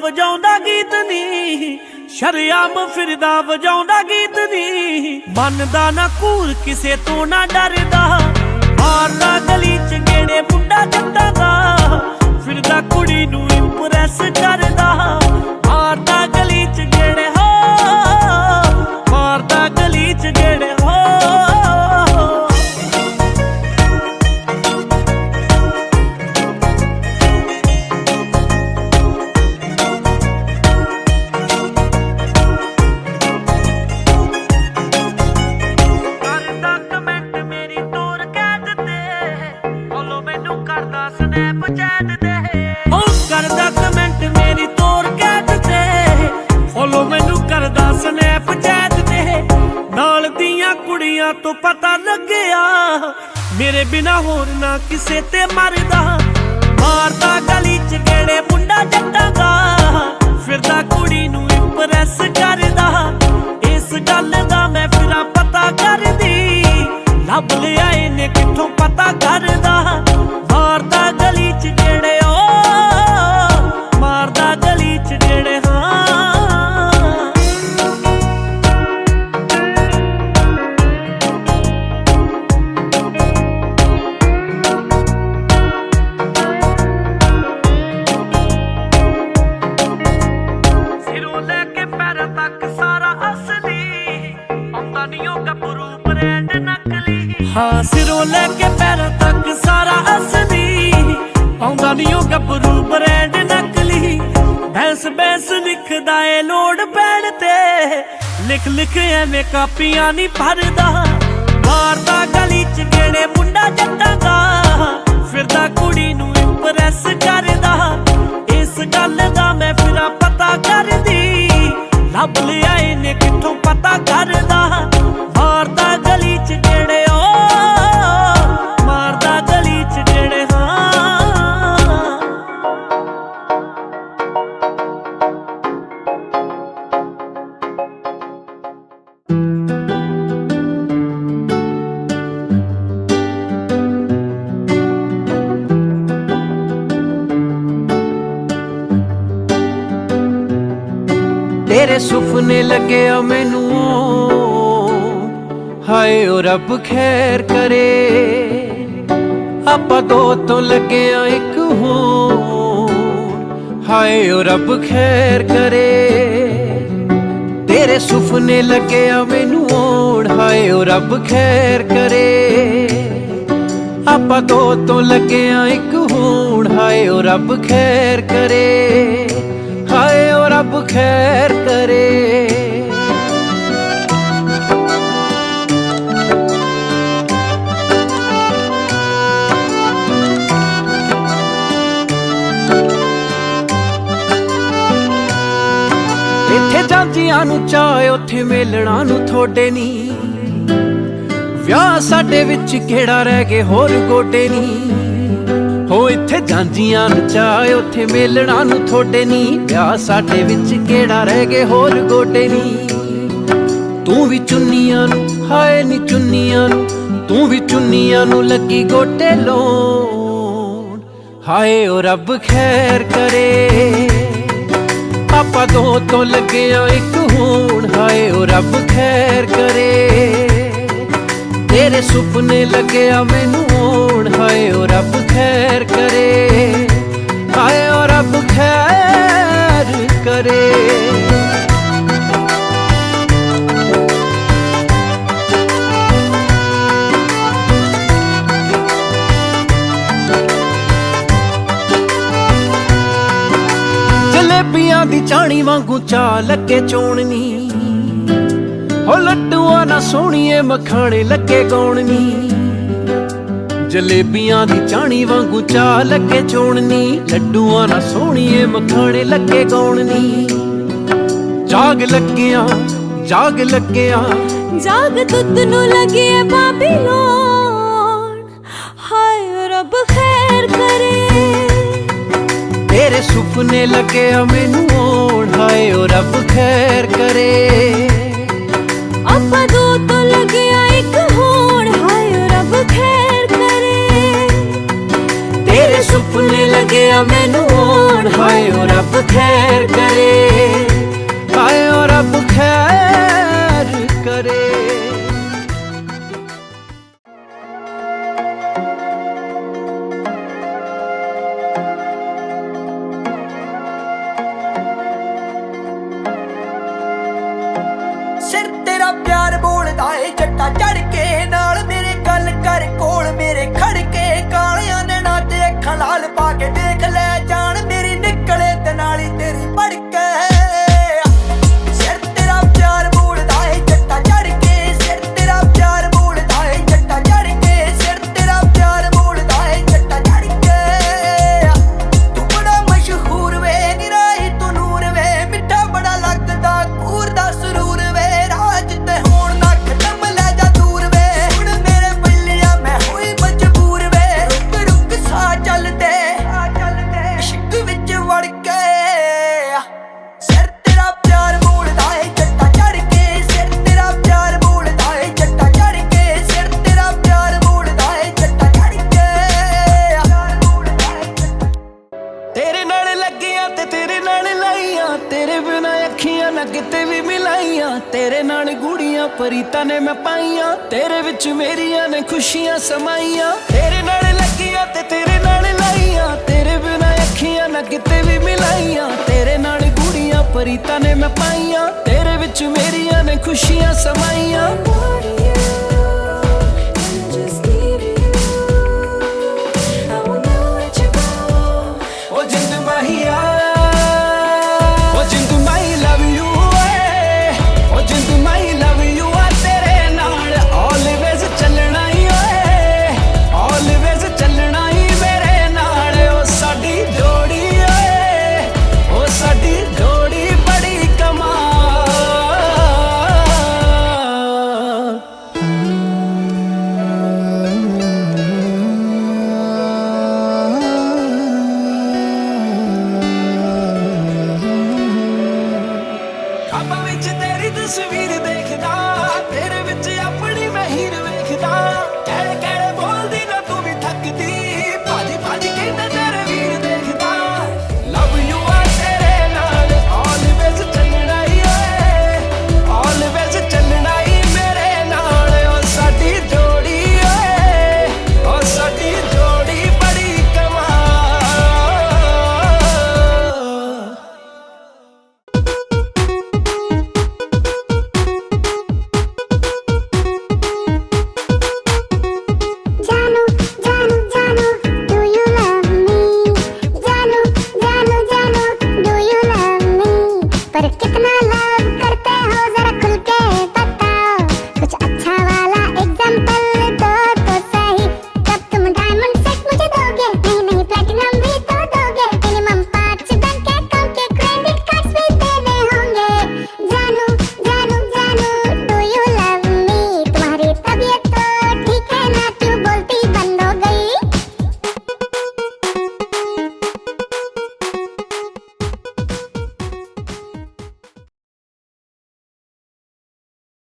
ਵਜਾਉਂਦਾ ਗੀਤ ਨੀ, ਸ਼ਰਿਆਮ ਫਿਰਦਾ ਵਜਾਉਂਦਾ ਗੀਤ ਨੀ। ਮੰਨਦਾ ਨਾ ਕੂਰ ਕਿਸੇ ਤੋਂ ਨਾ ਡਰਦਾ, ਮਾਰਦਾ ਗਲੀ ਚ ਗੇੜੇ ਮੁੰਡਾ ਜੱਟਾਂ ਦਾ, ਫਿਰਦਾ ਕੁੜੀ ਨੂੰ ਇੰਪ੍ਰੈਸ ਕਰਦਾ। ਮਾਰਦਾ ਗਲੀ ਚ ਗੇੜੇ ਹੋ, ਮਾਰਦਾ ਗਲੀ ਚ ਗੇੜੇ ਹੋ। ਕਰਦਾ ਕਮੈਂਟ ਮੇਰੀ ਤੋਰ ਕੈਟ ਤੇ, ਫੋਲੋ ਮੈਨੂੰ ਕਰਦਾ ਸਨੈਪਚੈਟ ਤੇ। ਨਾਲ ਦੀਆਂ ਕੁੜੀਆਂ ਤੋਂ ਪਤਾ ਲੱਗਿਆ, ਮੇਰੇ ਬਿਨਾ ਹੋਰ ਨਾ ਕਿਸੇ ਤੇ ਮਰਦਾ। ਮਾਰਦਾ ਗਲੀ ਚ ਗੇੜੇ ਮੁੰਡਾ ਜੱਟਾਂ ਦਾ, ਫਿਰਦਾ ਕੁੜੀ ਨੂੰ ਇੰਪ੍ਰੈਸ ਕਰਦਾ। ਇਸ ਗੱਲ ਦਾ ਮੈਂ ਫਿਰਾਂ ਪਤਾ ਕਰਦੀ, ਲੱਭ ਲਿਆ ਇਹਨੇ ਕਿੱਥੋਂ ਪਤਾ ਕਰਦਾ। ਮਾਰਦਾ ਗਲੀ ਚ ਗੇੜੇ ਓ, ਮਾਰਦਾ ਗਲੀ ਚ ਗੇੜੇ ਹਾਂ। ਸਿਰੋਂ ਲੈ ਕੇ ਪੈਰਾਂ ਤੱਕ ਸਾਰਾ ਅਸਲੀ, ਆਉਂਦਾ ਨੀ ਉਹ ਗੱਭਰੂ ਬ੍ਰੈਂਡ ਨਕਲੀ। ਹਾਂ ਸਿਰੋਂ ਲੈ ਕੇ ਪੈਰਾਂ ਤੱਕ ਸਾਰਾ ਅਸਲੀ, ਆਉਂਦਾ ਨੀ ਉਹ ਗੱਭਰੂ ਬ੍ਰੈਂਡ ਨਕਲੀ। ਬੈਂਸ ਬੈਂਸ ਲਿਖਦਾ ਏ ਲੋੜ ਪੈਣ ਤੇ, ਲਿਖ ਲਿਖ ਐਵੇਂ ਕਾਪੀਆਂ ਨੀ ਭਰਦਾ। ਮਾਰਦਾ ਗਲੀ ਚ ਗੇੜੇ ਮੁੰਡਾ ਜੱਟਾਂ ਦਾ, ਫਿਰਦਾ ਕੁੜੀ ਨੂੰ ਇੰਪ੍ਰੈਸ ਕਰਦਾ। ਇਸ ਗੱਲ ਦਾ ਮੈਂ ਫਿਰਾਂ ਪਤਾ ਕਰਦੀ, ਲੱਭ ਲਿਆ ਇਹਨੇ ਕਿੱਥੋਂ ਪਤਾ ਕਰਦਾ। ਮਾਰਦਾ ਗਲੀ ਚ ਗੇੜੇ ਓ, ਮਾਰਦਾ ਗਲੀ ਚ ਗੇੜੇ ਹਾਂ। तेरे सुपने लगे मैनू, हाय ओ रब खैर करे। आपां दो तो लगे एक होर, हाय ओ रब खैर करे। तेरे सुपने लगे मैनू, हाय ओ रब खैर करे। आपां दो तो लगे एक होर, हाय ओ रब खैर करे। हाय ओ रब खैर करे। इत्थे जांजियां नूं चाहे उत्थे मेलणा नूं थोड़े नी, विआह साडे विच किहड़ा रह गए होर गोडे नी। हो इत्थे जांजियां नूं चाहे उत्थे मेलणा नूं थोड़े नी, विआह साडे विच किहड़ा रह गए होर गोडे नी। तू भी चुन्नियां नूं, हाय नी चुन्नियां नूं, तू भी चुन्नियां नूं लगी गोटे लाउण। हाय ओ रब खैर करे। आपां दो तो लगे एक होण, हाय ओ रब खैर करे। तेरे सुपने लगे मैनू होण, हाय ओ रब खैर करे। हाय ओ रब खैर करे। जलेबियां दी चाणी वांगू चा लगे चोणनी, हो लड्डूआं ना सोहणीए मखाणे लगे गौणनी। जलेबियां दी चाणी वांगू चा लगे चोणनी, लड्डूआं ना सोहणीए मखाणे लगे गौणनी। जाग लग्गियां जाग लग्गियां, जाग दुध नू लगे बाबीलोन, हाय रब खैर करे। तेरे सुपने लगे मैनू होण, हाय ओ रब खैर करे। आपां दो तो लगे एक होण, हाय रब खैर करे। तेरे सुपने लगे ਲੱਗਿਆ ਮੈਨੂੰ ਆਉਣ ਹਾਏ ਓ ਰੱਬ ਖੈਰ ਕਰੇ, ਹਾਏ ਓ ਰੱਬ ਖੈਰ ਕਰੇ। ਸਿਰ ਤੇਰਾ ਪਿਆਰ ਬੋਲਦਾ ਏ ਜੱਟਾ ਚੜ ਕੇ ਨਾਲ ਮੇਰੇ ਗੱਲ ਕਰ ਕੋਲ ਮੇਰੇ ਖੜ ਕੇ ਕਾਲਿਆਂ ਨੈਣਾਂ ਤੇ ਅੱਖਾਂ ਲਾਲ ਪਾ ਕੇ ਦੇਖ ਲੈ ਜਾਣ ਮੇਰੀ ਨਿਕਲੇ ਤੇ ਨਾਲੀ ਤੇਰੀ ਪੜ ਕੇ ਸਿਰ ਤੇਰਾ ਪਿਆਰ ਬੋਲਦਾ ਏ ਜੱਟਾ ਚੜ ਕੇ ਸਿਰ ਤੇਰਾ ਪਿਆਰ ਬੋਲਦਾ ਏ ਜੱਟਾ ਚੜ ਕੇ ਸਿਰ ਤੇਰਾ ਪਿਆਰ ਬੋਲਦਾ ਏ ਜੱਟਾ ਚੜ ਕੇ ਤੂੰ ਬੜਾ ਮਸ਼ਹੂਰ ਵੇ ਨਿਰਾਈ ਤੂੰ ਨੂਰ ਵੇ ਮਿੱਠਾ ਬੜਾ ਲੱਗਦਾ ਕੂਰ ਦਾ ਸਰੂਰ ਵੇ ਰਾਜ ਤੇ ਹੁਣ ਨਾ ਖਤਮ ਲੈ ਜਾ ਦੂਰ ਵੇ ਹੁਣ ਮੇਰੇ ਬੱਲਿਆ ਮੈਂ ਹੋਈ ਮਜਬੂਰ ਵੇ ਰੁਕ ਰੁਕ ਸਾਹ ਚੱਲਦੇ ਇਸ਼ਕ ਵਿੱਚ ਵੜ ਕੇ ਸਿਰ ਤੇਰਾ ਪਿਆਰ ਬੋਲਦਾ ਏ ਜੱਟਾ ਚੜ ਕੇ ਸਿਰ ਤੇਰਾ ਪਿਆਰ ਬੋਲਦਾ ਏ ਜੱਟਾ ਚੜ ਕੇ ਸਿਰ ਤੇਰਾ ਪਿਆਰ ਬੋਲਦਾ ਏ ਜੱਟਾ ਚੜ ਕੇ ਤੇਰੇ ਨਾਲ ਲੱਗੀਆਂ ਤੇ ਤੇਰੇ ਨਾਲ ਲਾਈਆਂ, ਤੇਰੇ ਬਿਨਾ ਅੱਖੀਆਂ ਨਾ ਕਿਤੇ ਵੀ ਮਿਲਾਈਆਂ। ਤੇਰੇ ਨਾਲ ਗੂੜੀਆਂ ਪਰੀਤਾਂ ਨੇ ਮੈਂ ਪਾਈਆਂ, ਤੇਰੇ ਵਿੱਚ ਮੇਰੀਆਂ ਨੇ ਖੁਸ਼ੀਆਂ ਸਮਾਈਆਂ। ਤੇਰੇ ਨਾਲ ਲੱਗੀਆਂ ਤੇ ਤੇਰੇ ਨਾਲ ਲਾਈਆਂ, ਤੇਰੇ ਬਿਨਾ ਅੱਖੀਆਂ ਨਾ ਕਿਤੇ ਵੀ ਮਿਲਾਈਆਂ। ਤੇਰੇ ਨਾਲ ਗੂੜੀਆਂ ਪਰੀਤਾਂ ਨੇ ਮੈਂ ਪਾਈਆਂ, ਤੇਰੇ ਵਿੱਚ ਮੇਰੀਆਂ ਨੇ ਖੁਸ਼ੀਆਂ ਸਮਾਈਆਂ। ਓ ਜਿੰਦ ਮਾਹੀਆ, ਓ ਜਿੰਦ ਮਾਈ love U A, O Jind my love you ਆ। ਤੇਰੇ ਨਾਲ ਆਲਵੇਜ਼ ਚੱਲਣਾ ਈ ਓਏ, ਆਲਵੇਜ਼ ਚੱਲਣਾ ਈ ਮੇਰੇ ਨਾਲ। ਓ ਸਾਡੀ ਜੋੜੀ ਓਏ, ਓ ਸਾਡੀ ਜੋੜੀ ਬੜੀ ਕਮਾਲ। ਖਾਬਾਂ ਵਿੱਚ ਤੇਰੀ ਤਸਵੀਰ ਦੇਖਦਾ, ਤੇਰੇ ਵਿੱਚ ਆਪਣੀ ਮੈਂ ਹੀਰ ਵੇਖਦਾ।